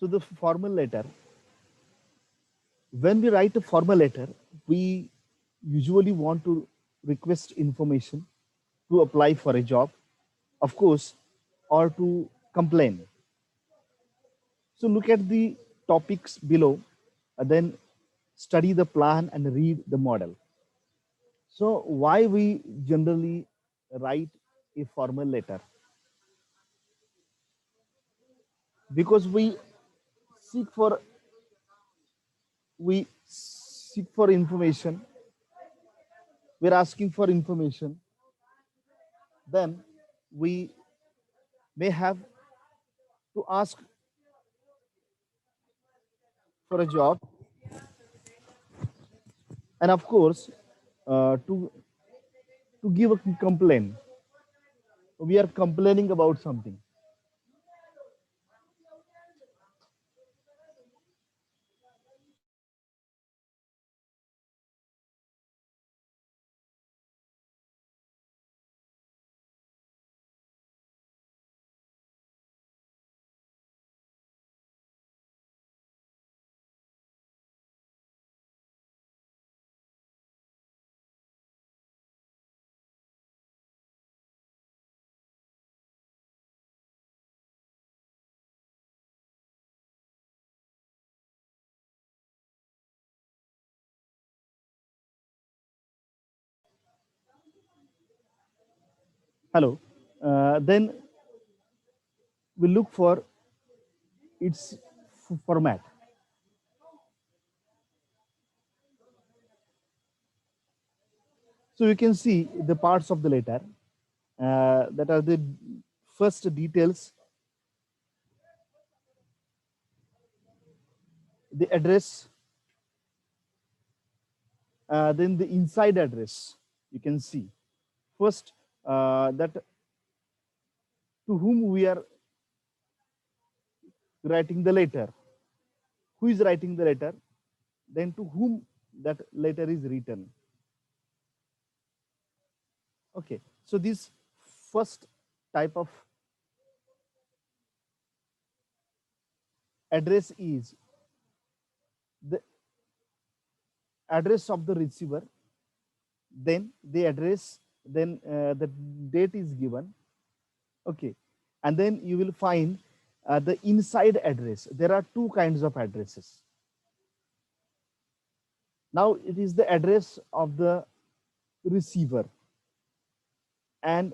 So the formal letter, when we write a formal letter, we usually want to request information to apply for a job, of course, or to complain. So look at the topics below, then study the plan and read the model. So why we generally write a formal letter? Because seek for we seek for information. We're asking for information. Then we may have to ask for a job, and of course, to give a complaint. We are complaining about something. Hello. Then we look for its format. So you can see the parts of the letter that are the first details, the address, then the inside address. You can see first that to whom we are writing the letter, who is writing the letter, then to whom that letter is written. Okay, so this first type of address is the address of the receiver, then the address, then the date is given. Okay, and then you will find the inside address. There are two kinds of addresses. Now it is the address of the receiver, and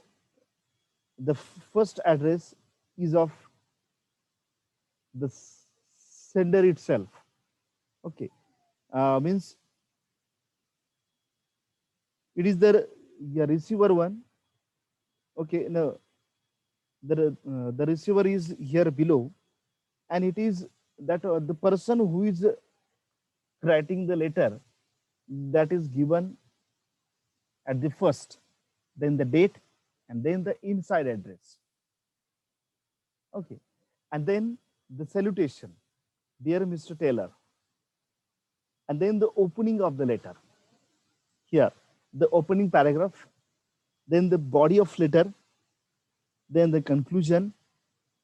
the first address is of the sender itself. Okay, means it is the receiver one. Okay, no, the receiver is here below, and it is that the person who is writing the letter, that is given at the first, then the date, and then the inside address. Okay, and then the salutation, dear Mr. Taylor, and then the opening of the letter. Here, the opening paragraph, then the body of letter, then the conclusion,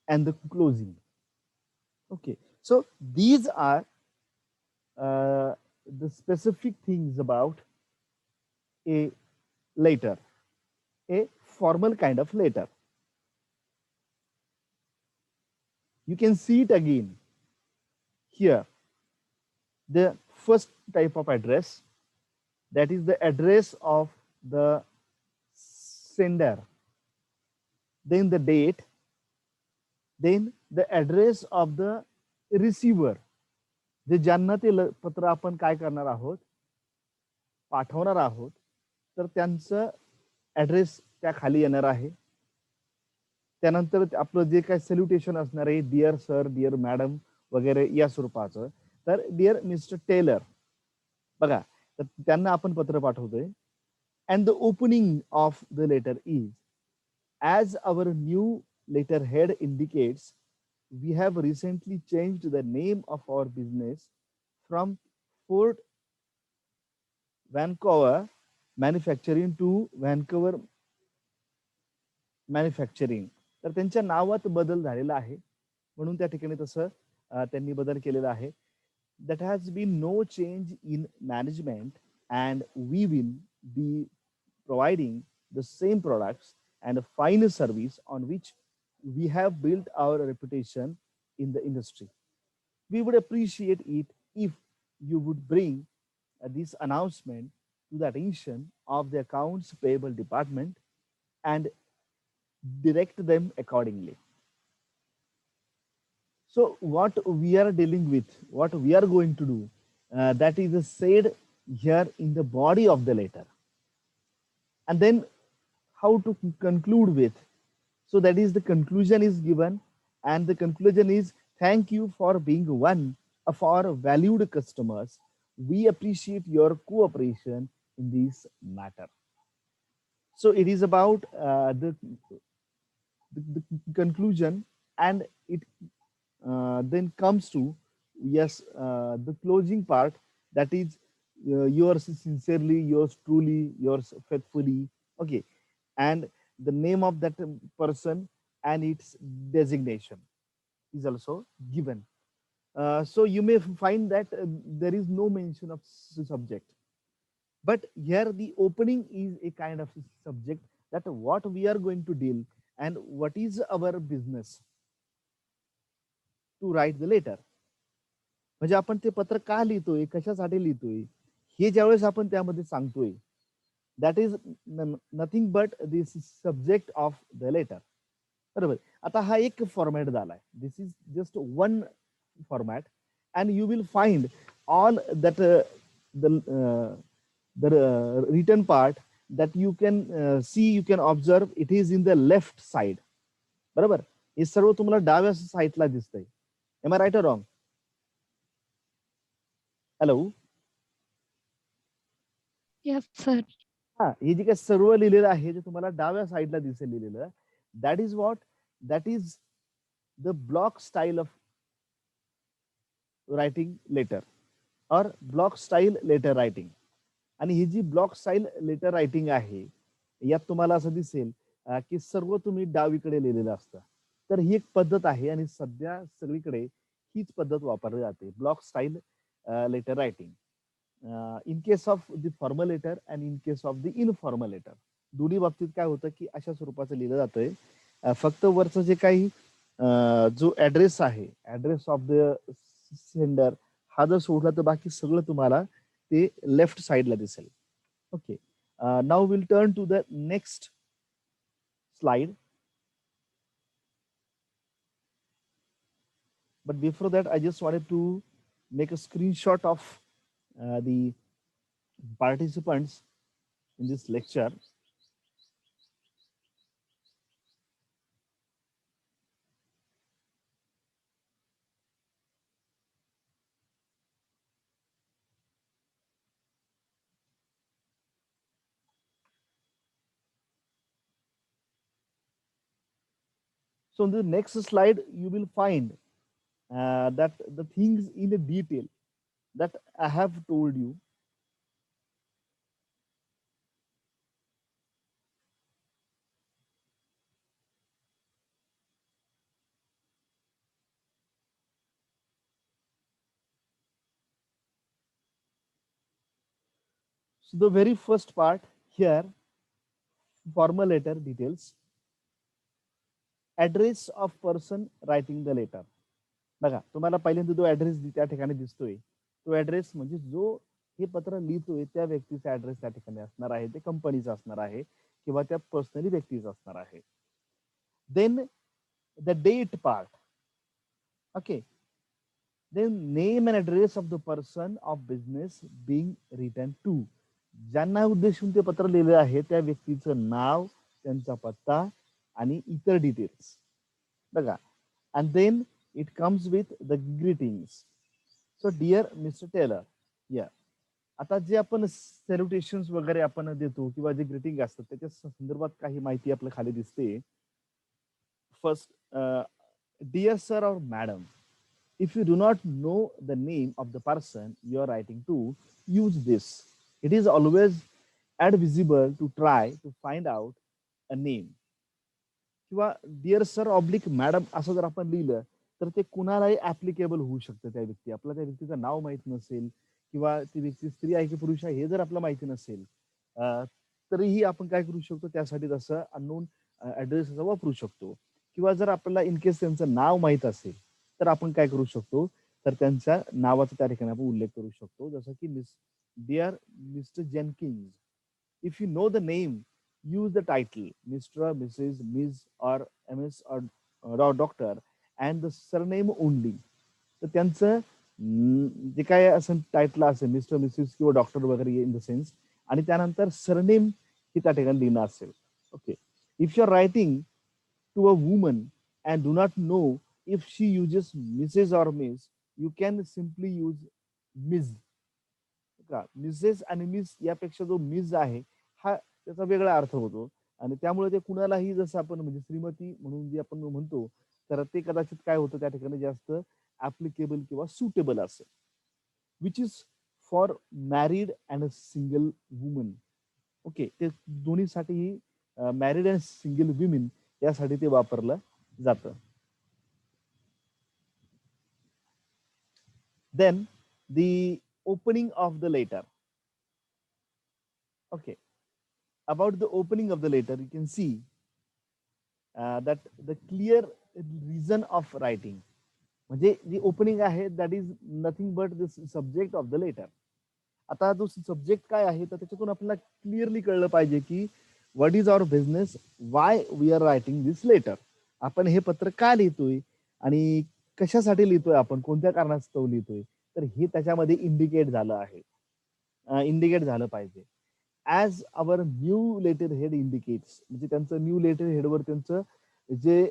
and the closing. Okay, so these are the specific things about a letter, a formal kind of letter. You can see it again here. The first type of address, that is the address of the sender, then the date, then the address of the receiver, जे ज्यांना ते पत्र आपण काय करणार आहोत, पाठवणार आहोत, तर त्यांचं ऍड्रेस त्या खाली येणार आहे. त्यानंतर आपलं जे काय सॅल्युटेशन असणार आहे, डिअर सर, डिअर मॅडम वगैरे या स्वरूपाचं, तर डिअर मिस्टर टेलर बघा, तर त्यांना आपण पत्र पाठवतोय. And the opening of the letter is, as our new letterhead indicates, we have recently changed the name of our business from Fort Vancouver Manufacturing to Vancouver Manufacturing. तर त्यांच्या नावात बदल झालेला आहे, म्हणून त्या ठिकाणी तसं त्यांनी बदल केलेला आहे. That has been no change in management, and we will be providing the same products and a fine service on which we have built our reputation in the industry. We would appreciate it if you would bring this announcement to the attention of the accounts payable department and direct them accordingly. So what we are dealing with, what we are going to do, that is said here in the body of the letter. And then how to conclude with. So that is the conclusion is given, and the conclusion is thank you for being one of our valued customers. We appreciate your cooperation in this matter. So it is about the conclusion, and it then comes to, yes, the closing part, that is yours sincerely, yours truly, yours faithfully. Okay, and the name of that person and its designation is also given. So you may find that there is no mention of subject, but here the opening is a kind of subject, that what we are going to deal and what is our business to write the letter. म्हणजे आपण ते पत्र का लिहितोय, कशासाठी लिहितोय, हे ज्यावेळेस आपण त्यामध्ये सांगतोय, that is nothing but this subject of the letter. बरोबर. आता हा एक फॉर्मॅट झालाय. This is just one format, and you will find all that the written part that you can see, you can observe, it is in the left side. बरोबर. हे सर्व तुम्हाला डाव्या साईडला दिसतंय. Am I right or wrong? Hello. Yes, sir. हा, हे जे काही सर्व लिहिलेलं आहे जे तुम्हाला डाव्या साईडला दिसेल लिहिलेलं, that is what, that is the block style of writing letter और ब्लॉक स्टाईल लेटर रायटिंग. आणि ही जी ब्लॉक स्टाईल लेटर रायटिंग आहे, यात तुम्हाला असं दिसेल की सर्व तुम्ही डावीकडे लिहिलेलं असतं. तर ही एक पद्धत आहे आणि सध्या सगळीकडे हीच पद्धत वापरली जाते, block style letter writing. In case of the formal letter and in case of the informal letter, दोन्ही बाबतीत काय होतं की अशा स्वरूपाचं लिहिलं जातंय. फक्त वरचं जे काही जो ऍड्रेस आहे, ऍड्रेस ऑफ द सेंडर, हा जर सोडला तर बाकी सगळं तुम्हाला ते लेफ्ट साइडला दिसेल. Okay, now will turn to the next slide. But before that, I just wanted to make a screenshot of the participants in this lecture. So in the next slide, you will find that the things in the detail that I have told you. So the very first part here, formal letter details, address of person writing the letter. बघा, तुम्हाला पहिल्यांदा जो address त्या ठिकाणी दिसतोय, तो address म्हणजे जो हे पत्र लिहितोय त्या व्यक्तीचा ऍड्रेस त्या ठिकाणी असणार आहे, ते कंपनीचा असणार आहे किंवा त्या पर्सनली व्यक्तीचा असणार आहे. Then the date part. Okay, then name and address of the person of business being written to. ज्यांना उद्देशून ते पत्र लिहिलं आहे त्या व्यक्तीचं नाव, त्यांचा पत्ता आणि इतर डिटेल्स. बघा, and then it comes with the greetings. So dear Mr. Taylor, yeah. आता जे आपण सॅल्युटेशन्स वगैरे आपण देतो किंवा जे ग्रीटिंग असतात त्याच्या संदर्भात काही माहिती आपल्या खाली दिसते. फर्स्ट, डिअर सर और madam, if you do not know the name of the person you are writing to, use this. It is always advisable to try to find out a name. किंवा dear sir oblique madam असं जर आपण लिहिलं तर ते कुणालाही applicable होऊ शकतं. त्या व्यक्ती आपल्याला त्या व्यक्तीचं नाव माहित नसेल किंवा ती व्यक्ती स्त्री आहे की पुरुष आहे हे जर आपल्याला माहिती नसेल, तरीही आपण काय करू शकतो, त्यासाठी तसं अननोन ऍड्रेस वापरू शकतो. किंवा जर आपल्याला इन केस त्यांचं नाव माहीत असेल तर आपण काय करू शकतो, तर त्यांच्या नावाचा त्या ठिकाणी आपण उल्लेख करू शकतो. जसं की dear Mr Jenkins, if you know the name, use the title Mr., Mrs., Ms. or MS or Doctor and the surname only. तर त्यांचं जे काय असं टायटल असेल मिस्टर मिसेस किंवा डॉक्टर वगैरे इन द सेन्स, आणि त्यानंतर सरनेम ही त्या ठिकाणी लिहिणं असेल. Okay. If you are writing to a woman and do not know if she uses Mrs or miss, you can simply use miss. का मिसेस आणि मिस यापेक्षा जो मिस आहे हा त्याचा वेगळा अर्थ होतो, आणि त्यामुळे ते कुणालाही जसं आपण म्हणजे श्रीमती म्हणून जे आपण म्हणतो, तर ते कदाचित काय होतं त्या ठिकाणी जास्त ऍप्लिकेबल किंवा सुटेबल असेल, which is for married and a single woman. Okay, ते दोन्हीसाठी मॅरिड अँड सिंगल विमेन यासाठी ते वापरलं जातं. Then the opening of the letter. Okay, about the opening of the letter, you can see that the clear reason of writing. म्हणजे जी opening आहे that is nothing but the subject of the letter. आता जो subject काय आहे तर त्याच्यातून आपल्याला क्लिअरली कळलं पाहिजे की what is our business, why we are writing this letter. आपण हे पत्र का लिहितोय आणि कशासाठी लिहितोय, आपण कोणत्या कारणास्तव लिहितोय, तर हे त्याच्यामध्ये इंडिकेट झालं आहे, इंडिकेट झालं पाहिजे. As our new letter head indicates, म्हणजे त्यांचं न्यू लेटर हेडवर त्यांचं जे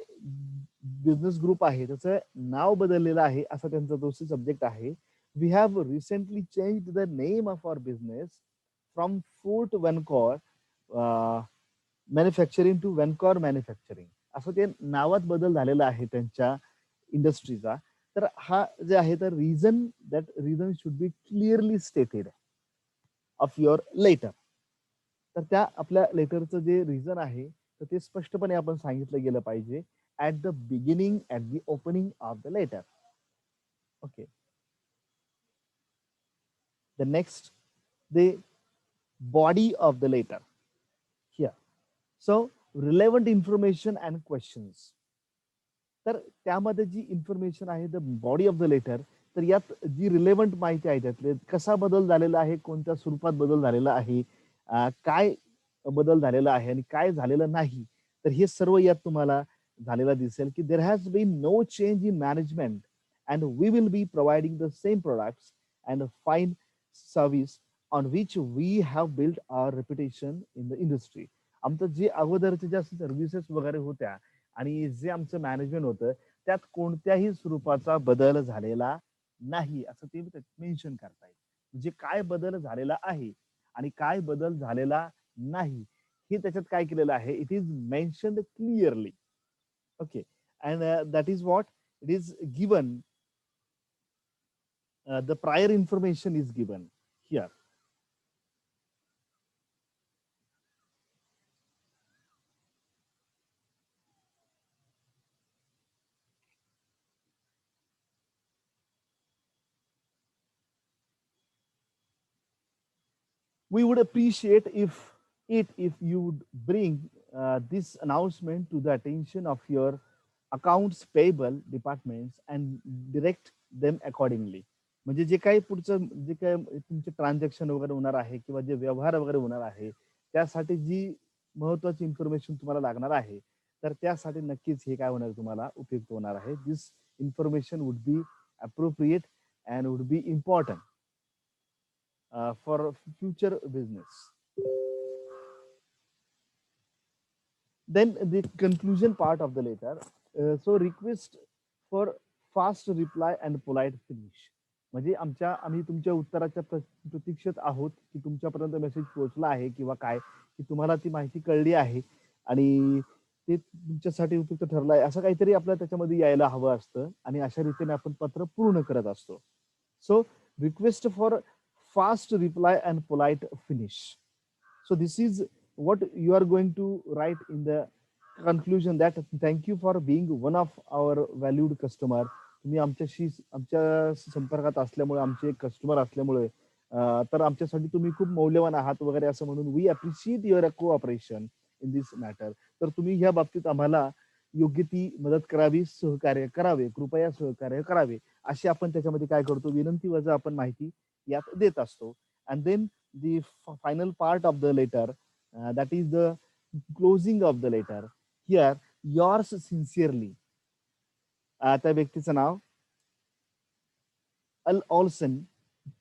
बिझनेस ग्रुप आहे त्याचं नाव बदललेलं आहे असा त्यांचा तो सब्जेक्ट आहे. We have recently change the name of our business from fort Vancor manufacturing to Vancor manufacturing, असं ते नावात बदल झालेला आहे त्यांच्या इंडस्ट्रीचा. तर हा जे आहे तर reason, that reason should be clearly stated of your letter. तर त्या आपल्या लेटरचं जे रिझन आहे तर ते स्पष्टपणे आपण सांगितलं गेलं पाहिजे at the beginning, at the opening of the letter. Okay. The next, the body of the letter here. So relevant information and questions. तर त्यामध्ये जी इन्फॉर्मेशन आहे the body of the letter, तर यात जी रिलेव्हंट माहिती आहे त्यातले कसा बदल झालेला आहे, कोणत्या स्वरूपात बदल झालेला आहे, काय बदल झालेला आहे आणि काय झालेलं नाही, तर हे सर्व यात तुम्हाला झालेलं दिसेल की there has been no change in management and we will be providing the same products and fine service on which we have build our reputation in the industry. आमचं जे अगोदरच्या ज्या सर्व्हिसेस वगैरे होत्या आणि जे आमचं मॅनेजमेंट होतं त्यात कोणत्याही स्वरूपाचा बदल झालेला नाही असं ते मेन्शन करतायत. म्हणजे काय बदल झालेला आहे आणि काय बदल झालेला नाही हे त्याच्यात काय केलेलं आहे, it is mentioned clearly. Okay. And that is what it is given, the prior information is given here. We would appreciate if you would bring this announcement to the attention of your accounts payable departments and direct them accordingly. म्हणजे जे काही पुढचं जे काही तुमचे transaction वगैरे होणार आहे किंवा जे व्यवहार वगैरे होणार आहे त्यासाठी जी महत्वाची इन्फॉर्मेशन तुम्हाला लागणार आहे तर त्यासाठी नक्कीच हे काय होणार तुम्हाला उपयुक्त होणार आहे. This information would be appropriate and would be important for future business. Then the conclusion part of the letter. So request for fast reply and polite finish. म्हणजे आम्ही तुमच्या उत्तराच्या प्रतीक्षेत आहोत की तुमच्यापर्यंत मेसेज पोहोचला आहे किंवा काय, की तुम्हाला ती माहिती कळली आहे आणि ते तुमच्यासाठी उपयुक्त ठरलं आहे असं काहीतरी आपल्याला त्याच्यामध्ये यायला हवं असतं आणि अशा रीतीने आपण पत्र पूर्ण करत असतो. So request for fast reply and polite finish. So this is what you are going to write in the conclusion that thank you for being one of our valued customer. तुम्ही आमच्या संपर्कात असल्यामुळे आमचे एक कस्टमर असल्यामुळे तर आमच्यासाठी तुम्ही खूप मौल्यवान आहात वगैरे असं म्हणून we appreciate your cooperation in this matter. तर तुम्ही ह्या बाबतीत आम्हाला योग्य ती मदत करावी, सहकार्य करावे, कृपया सहकार्य करावे अशी आपण त्याच्यामध्ये काय करतो, विनंती वजा आपण माहिती यात देत असतो. And then the final part of the letter, that is the closing of the letter. Here yours sincerely, त्या व्यक्तीचं नाव Al Olsen,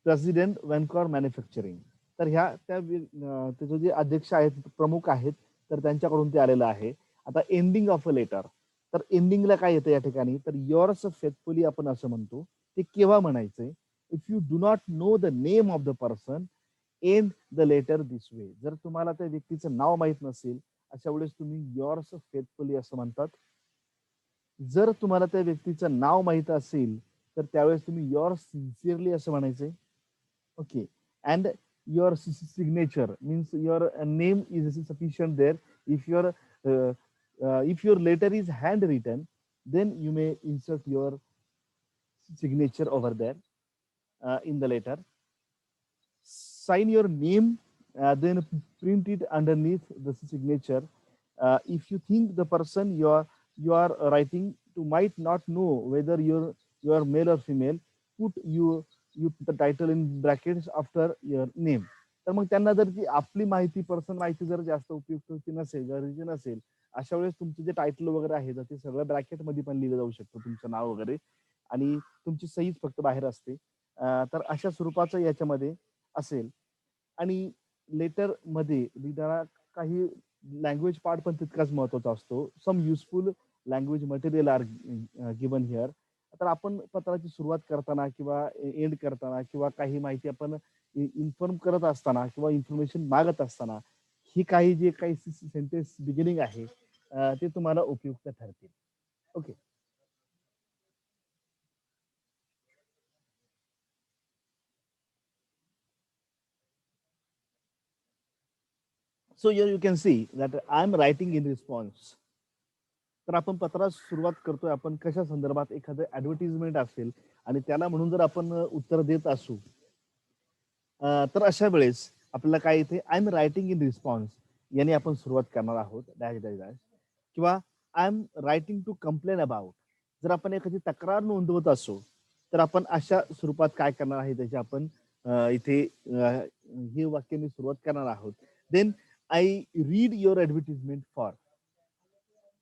president Wencor manufacturing. तर त्याचे जे अध्यक्ष आहेत, प्रमुख आहेत, तर त्यांच्याकडून ते आलेलं आहे. आता एंडिंग ऑफ अ लेटर, तर एंडिंगला काय येतं या ठिकाणी, तर युअर्स फेथफुली आपण असं म्हणतो. ते केव्हा म्हणायचंय, if you do not know the name of the person end the letter this way. जर तुम्हाला त्या व्यक्तीचं नाव माहित नसेल अशा वेळेस तुम्ही युअर्स फेथफुली असं म्हणतात. जर तुम्हाला त्या व्यक्तीचं नाव माहित असेल तर त्यावेळेस तुम्ही युअर सिन्सिअरली असं म्हणायचंय. Okay. And your signature means your name is sufficient there. If your letter is hand written then you may insert your signature over there in the letter. Sign your name, then print it underneath the signature. If you think the person you are writing to might not know whether you're male or female, you put the title in brackets after your name. तर मग त्यांना जर ती आपली माहिती, personal माहिती जर जास्त उपयुक्त नसेल, गरजेची नसेल, अशा वेळेस तुमचं जे टायटल वगैरे आहे ते सगळं ब्रॅकेटमध्ये पण लिहिलं जाऊ शकतं, तुमचं नाव वगैरे, आणि तुमची सहीच फक्त बाहेर असते. तर अशा स्वरूपाचं याच्यामध्ये असेल. आणि लेटर मध्ये लिहिणारा काही लँग्वेज पार्ट पण तितकाच महत्वाचा असतो. Some useful language material are given here. तर आपण पत्राची सुरुवात करताना किंवा एंड करताना किंवा काही माहिती आपण इन्फॉर्म करत असताना किंवा इन्फॉर्मेशन मागत असताना ही काही जे काही सेंटेन्स बिगिनिंग आहे ते तुम्हाला उपयुक्त ठरतील. Okay. So here you can see that I am writing in response. तर आपण पत्रास सुरुवात करतोय, आपण कशा संदर्भात, एखादं ऍडव्हर्टिजमेंट असेल आणि त्याला म्हणून जर आपण उत्तर देत असू तर अशा वेळेस आपल्याला काय इथे I am writing in response याने आपण सुरुवात करणार आहोत, डॅश डॅश डॅश. किंवा I am writing to complain about. जर आपण एखादी तक्रार नोंदवत असू तर आपण अशा स्वरूपात काय करणार आहे त्याची आपण इथे हे वाक्य मी सुरुवात करणार आहोत. Then I read your advertisement for.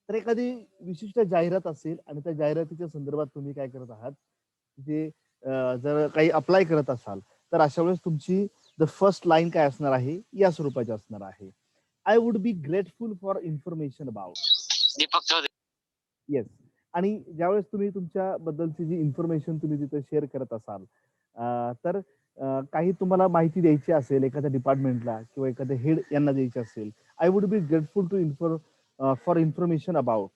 तर एखादी विशिष्ट जाहिरात असेल आणि त्या जाहिरातीच्या संदर्भात तुम्ही काय करत आहात, तिथे जर काही अप्लाय करत असाल तर अशा वेळेस तुमची द फर्स्ट लाईन काय असणार आहे, या स्वरूपाची असणार आहे. I would be grateful for information about. Yes. आणि ज्यावेळेस तुम्ही तुमच्या बद्दलची जी इन्फॉर्मेशन तुम्ही तिथे शेअर करत असाल तर काही तुम्हाला माहिती द्यायची असेल एखाद्या डिपार्टमेंटला किंवा एखाद्या हेड यांना द्यायची असेल, I would be grateful to for information about.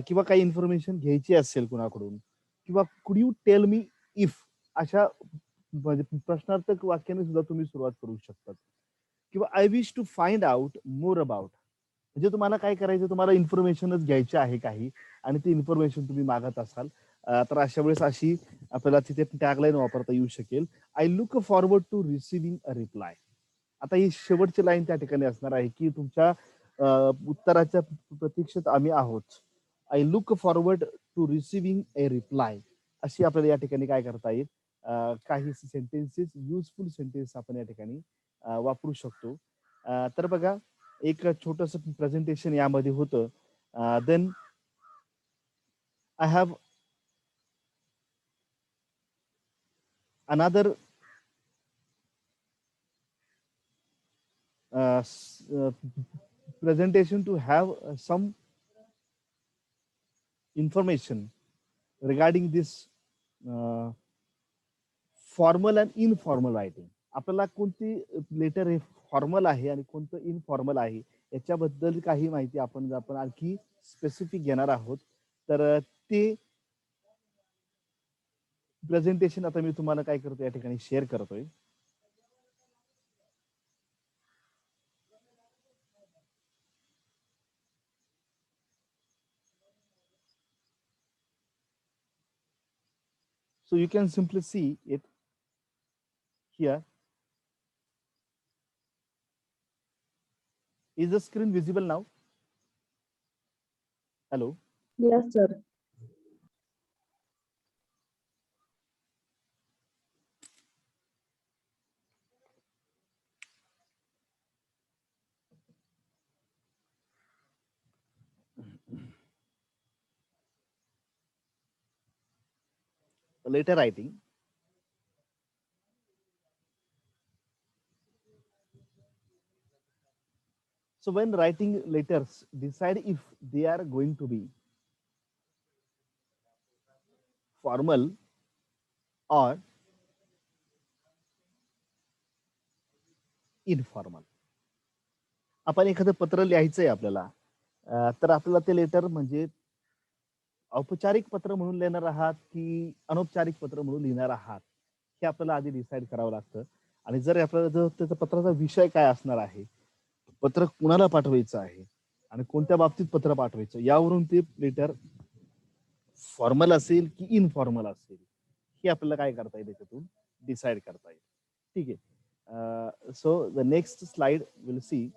किंवा काही इन्फॉर्मेशन घ्यायची असेल कुणाकडून, किंवा कुड यू टेल मी इफ, अशा म्हणजे प्रश्नार्थक वाक्याने सुद्धा तुम्ही सुरुवात करू शकता. किंवा I wish to find out more about. म्हणजे तुम्हाला काय करायचं, तुम्हाला इन्फॉर्मेशनच घ्यायची आहे काही आणि ती इन्फॉर्मेशन तुम्ही मागत असाल तर अशा वेळेस अशी आपल्याला तिथे टॅगलाईन वापरता येऊ शकेल. I look forward to receiving a reply. आता ही शेवटची लाईन त्या ठिकाणी असणार आहे की तुमच्या उत्तराच्या प्रतीक्षेत आम्ही आहोत. I look forward to receiving a reply. अशी आपल्याला या ठिकाणी काय करता येईल, काही सेंटेन्सेस, युजफुल सेंटेन्स आपण या ठिकाणी वापरू शकतो. तर बघा, एक छोटस प्रेझेंटेशन यामध्ये होतं. देन आय हॅव अनादर presentation to have some information regarding this formal and informal writing. आपल्याला कोणती लेटर हे फॉर्मल आहे आणि कोणतं इनफॉर्मल आहे याच्याबद्दल काही माहिती आपण आणखी स्पेसिफिक घेणार आहोत. तर ते प्रेझेंटेशन आता मी तुम्हाला काय करतो या ठिकाणी शेअर करतोय. So you can simply see it here. Is the screen visible now? Hello. Yes, sir. Letter writing. So when writing letters, decide if they are going to be formal or informal. आपण एखादं पत्र लिहायचंय आपल्याला, तर आपल्याला ते letter म्हणजे औपचारिक पत्र म्हणून लिहिणार आहात की अनौपचारिक पत्र म्हणून लिहिणार आहात, हे आपल्याला आधी डिसाईड करावं लागतं. आणि जर आपल्याला जर त्याचा पत्राचा विषय काय असणार आहे, पत्र कुणाला पाठवायचं आहे आणि कोणत्या बाबतीत पत्र पाठवायचं, यावरून ते लेटर फॉर्मल असेल की इनफॉर्मल असेल, हे आपल्याला काय करता येईल, त्याच्यातून डिसाईड करता येईल. ठीक आहे. So the next slide will see.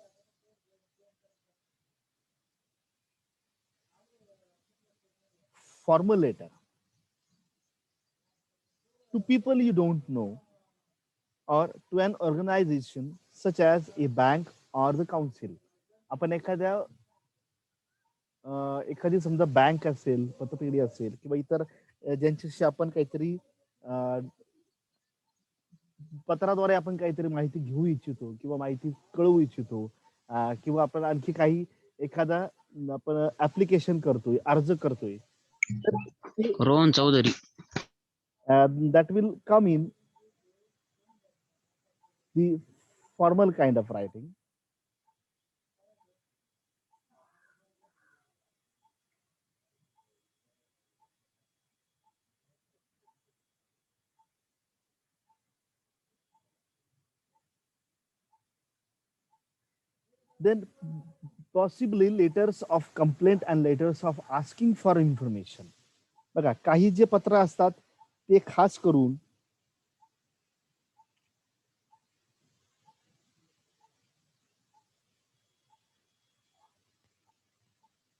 Formal letter to people you don't know or to an organization such as a bank or the council. आपण एखादी समजा बँक असेल, पतपेढी असेल किंवा इतर ज्यांच्याशी आपण काहीतरी पत्राद्वारे आपण काहीतरी माहिती घेऊ इच्छितो किंवा माहिती कळवू इच्छितो, किंवा आपण आणखी काही एखादा आपण ऍप्लिकेशन करतोय, अर्ज करतोय, Rohan Chaudhari. that will come in the formal kind of writing. Then possibly letters of complaint and letters of asking for information. बघा, काही जे पत्र असतात ते खास करून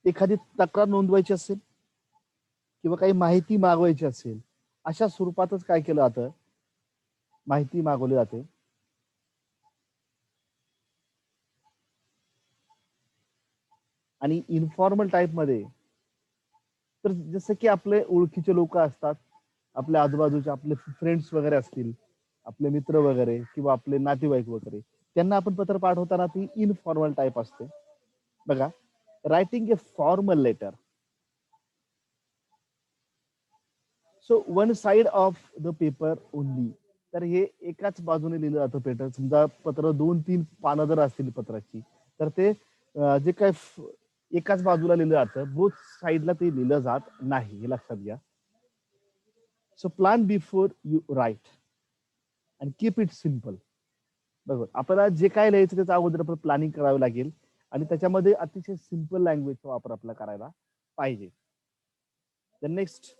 एखादी तक्रार नोंदवायची असेल किंवा काही माहिती मागवायची असेल, अशा स्वरूपातच काय केलं जातं, माहिती मागवली जाते. आणि इन्फॉर्मल टाईप मध्ये तर जसं की आपले ओळखीचे लोक असतात, आपल्या आजूबाजूचे आपले फ्रेंड्स वगैरे असतील, आपले मित्र वगैरे किंवा आपले नातेवाईक वगैरे, त्यांना आपण पत्र पाठवताना ती इनफॉर्मल टाईप असते. बघा, writing a formal letter. So one side of the paper only. तर हे एकाच बाजूने लिहिलं जातं पेपर. समजा पत्र 2-3 पानं जर असतील पत्राची, तर ते जे काय एकाच बाजूला लिहिलं जातं, बोथ साइडला ते लिहिलं जात नाही, हे लक्षात घ्या. So plan before you write and keep it simple. बरोबर, आपल्याला जे काय लिहायचं त्याचं अगोदर आपण प्लॅनिंग करावं लागेल आणि त्याच्यामध्ये अतिशय सिम्पल लँग्वेजचा वापर आपला करायला पाहिजे. द नेक्स्ट,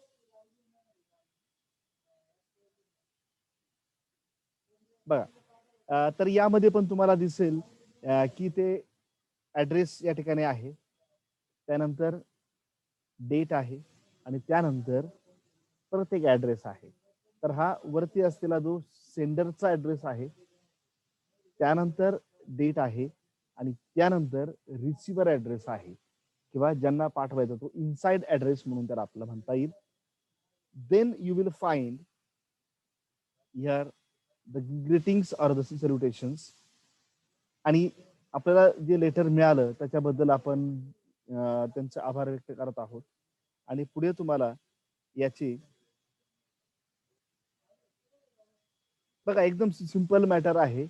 बघा, तर यामध्ये पण तुम्हाला दिसेल की ते ऍड्रेस या ठिकाणी आहे, त्यानंतर डेट आहे आणि त्यानंतर परत एक ऍड्रेस आहे. तर हा वरती असलेला जो सेंडरचा ऍड्रेस आहे, त्यानंतर डेट आहे आणि त्यानंतर रिसिव्हर ऍड्रेस आहे किंवा ज्यांना पाठवायचा तो इनसाइड ऍड्रेस म्हणून तर आपल्याला म्हणता येईल. Then you will find here the greetings or the salutations. आणि आपल्याला जे लेटर मिळालं त्याच्याबद्दल आपण त्यांचे आभार व्यक्त करत आहोत. आणि पुढे तुम्हाला याची, बघा, एकदम सिंपल मॅटर आहे.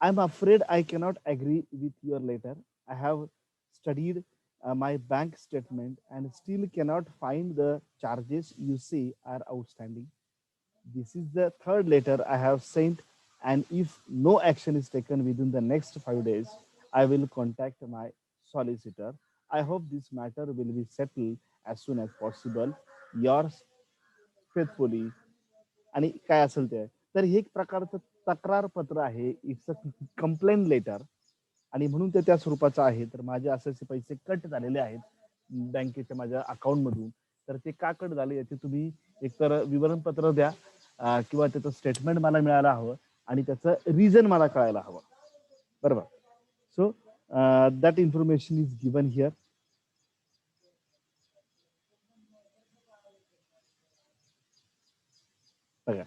I am afraid I cannot agree with your letter. I have studied my bank statement and still cannot find the charges you say are outstanding. This is the third letter I have sent, and if no action is taken within the next 5 days, I will contact my solicitor. I hope this matter will be settled as soon as possible. Yours faithfully, आणि काय असेल ते. तर हे एक प्रकारचं तक्रार पत्र आहे, इट्स अ कंप्लेंट लेटर, आणि म्हणून ते त्या स्वरूपाचं आहे. तर माझे असे पैसे कट झालेले आहेत बँकेच्या माझ्या अकाउंट मधून. तर ते का कट झाले याचे तुम्ही एकतर विवरणपत्र द्या किंवा त्याचं स्टेटमेंट मला मिळायला हवं आणि त्याचं रिझन मला कळायला हवं. बरोबर. So that information is given here. बघा,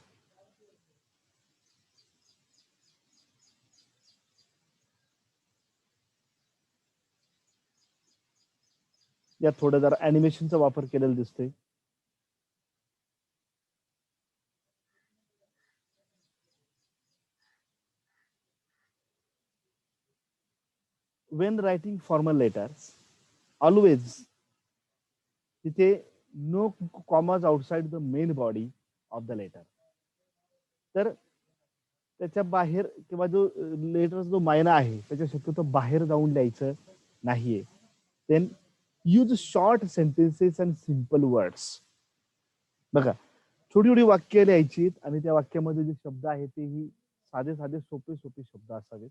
यात थोडं जरा अॅनिमेशनचा वापर केलेला दिसतोय. when writing formal letters, always तिथे no commas outside the main body of the letter. तर त्याच्या बाहेर किंवा जो लेटरचा जो मायना आहे त्याच्या शक्यतो बाहेर जाऊन लिहायचं नाहीये. Then use short sentences and simple words. बघा, छोटी छोटी वाक्य लिहायची आणि त्या वाक्यामध्ये जे शब्द आहेत तेही साधे साधे सोपे सोपे शब्द असावेत.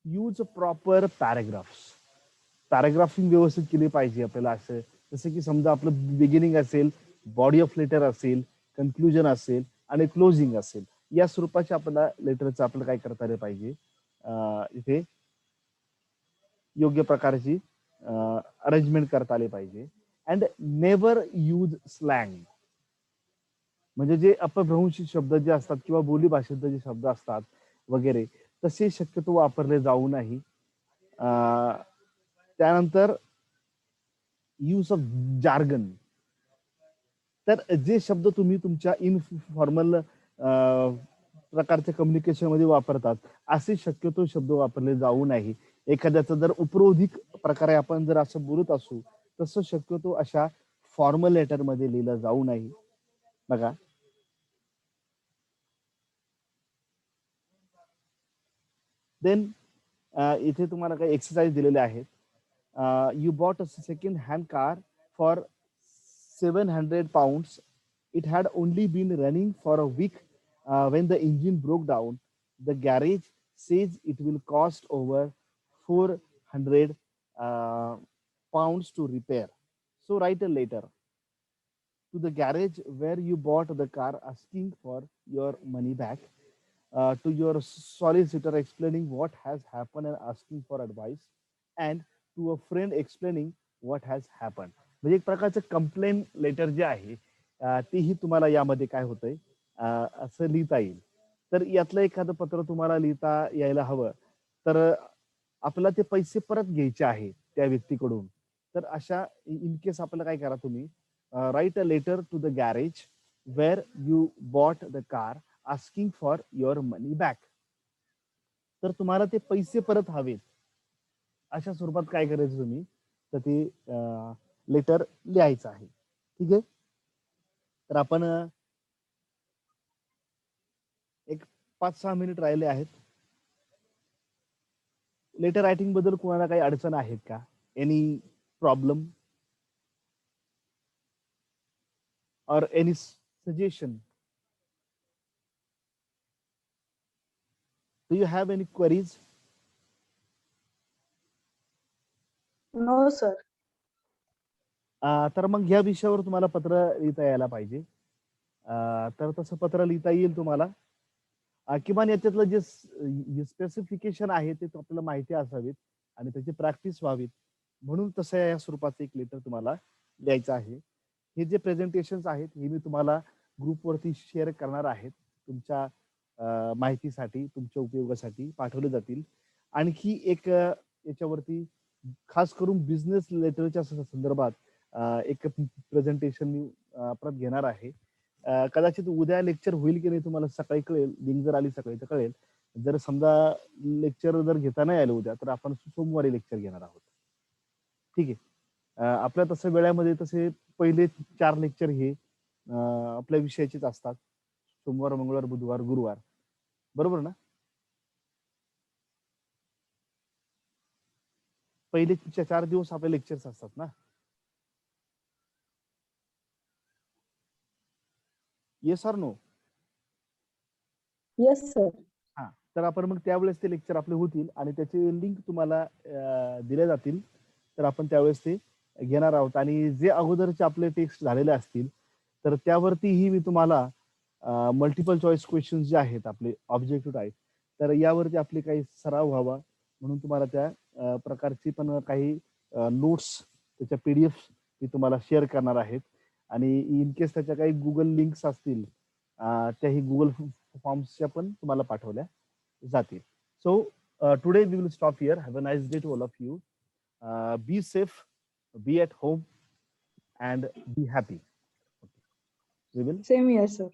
Use proper paragraphs. पॅराग्राफिंग व्यवस्थित केली पाहिजे आपल्याला. असं जसं की समजा आपलं बिगिनिंग असेल, बॉडी ऑफ लेटर असेल, कन्क्लुजन असेल आणि क्लोजिंग असेल, या स्वरूपाचे आपल्याला लेटरचं आपल्याला काय करता आलं पाहिजे, इथे योग्य प्रकारची अरेंजमेंट करता आली पाहिजे. And never use slang. म्हणजे जे अपभ्रंशी शब्द जे असतात किंवा बोली भाषेत जे शब्द असतात वगैरे तसे शक्यतो वापरले जाऊ नाही. त्यानंतर यूज ऑफ जार्गन. तर जे शब्द तुम्ही तुमच्या इनफॉर्मल प्रकारच्या कम्युनिकेशन मध्ये वापरतात असे शक्यतो शब्द वापरले जाऊ नाही. एखाद्याचं जर उपरोधिक प्रकारे आपण जर असं बोलत असू तसं शक्यतो अशा फॉर्मल लेटर मध्ये लिहिलं जाऊ नाही. बघा, देन इथे तुम्हाला काही एक्सरसाइज दिलेले आहेत. You bought a second hand car for 700 pounds. It had only been running for a week when the engine broke down. The garage says it will cost over 400 pounds to repair. So write a letter to the garage where you bought the car asking for your money back, to your solicitor explaining what has happened and asking for advice, and to a friend explaining what has happened. म्हणजे एक प्रकारचं complaint letter जे आहे तेही तुम्हाला यामध्ये काय होतंय असं लिहिता येईल. तर यातलं एखादं पत्र तुम्हाला लिहिता यायला हवं तर आपल्याला ते पैसे परत घ्यायचे आहे त्या व्यक्तीकडून. तर अशा इन केस आपल्याला काय करा तुम्ही, write a letter to the garage where you bought the car asking for your money back. तर तुम्हाला ते पैसे परत हवेत अशा स्वरूपात काय करायचं तुम्ही, तर ते लेटर लिहायचं आहे. ठीक आहे. तर आपण एक 5-6 मिनिट राहिले आहेत. लेटर रायटिंग बद्दल कोणाला काही अडचण आहेत का? Any problem or any suggestion? Do you have any queries? No, sir. तर मग ह्या विषयावर तुम्हाला पत्र लिहिता यायला पाहिजे. तर तसं पत्र लिहिता येईल तुम्हाला. किमान याच्यातलं जे स्पेसिफिकेशन आहे ते आपल्याला माहिती असावीत आणि त्याची प्रॅक्टिस व्हावीत म्हणून तसं या स्वरूपाचं एक लेटर तुम्हाला लिहायचं आहे. हे जे प्रेझेंटेशन आहेत हे मी तुम्हाला ग्रुपवरती शेअर करणार आहेत. तुमच्या माहितीसाठी, तुमच्या उपयोगासाठी पाठवले जातील. आणखी एक याच्यावरती खास करून बिझनेस लेटरच्या संदर्भात एक प्रेझेंटेशन मी परत घेणार आहे. कदाचित उद्या लेक्चर होईल की नाही तुम्हाला सकाळी कळेल. लिंक जर आली सकाळी तर कळेल. जर समजा लेक्चर जर घेता नाही आलं उद्या तर आपण सोमवारी लेक्चर घेणार आहोत. ठीक आहे. आपल्या तसं वेळामध्ये तसे पहिले 4 लेक्चर हे आपल्या विषयाचेच असतात. सोमवार, मंगळवार, बुधवार, गुरुवार. बरोबर ना? पहिले 4 दिवस आपले लेक्चर्स असतात ना. Yes or no? Yes, sir. हा, तर आपण मग त्यावेळेस ते लेक्चर आपले होतील आणि त्याचे लिंक तुम्हाला दिल्या जातील. तर आपण त्यावेळेस ते घेणार आहोत आणि जे अगोदरचे आपले टेक्स्ट झालेले असतील तर त्यावरतीही मी तुम्हाला मल्टिपल चॉईस क्वेश्चन जे आहेत आपले ऑब्जेक्टिव्ह टाईप, तर यावरती आपले काही सराव व्हावा म्हणून तुम्हाला त्या प्रकारची पण काही नोट्स त्याच्या PDF मी तुम्हाला शेअर करणार आहेत. आणि इन केस त्याच्या काही गुगल लिंक्स असतील त्याही गुगल फॉर्म्सच्या पण तुम्हाला पाठवल्या जातील. So today we will stop here. Have a nice day to all of you. Be safe, be at home, and be happy. We will Same here, sir.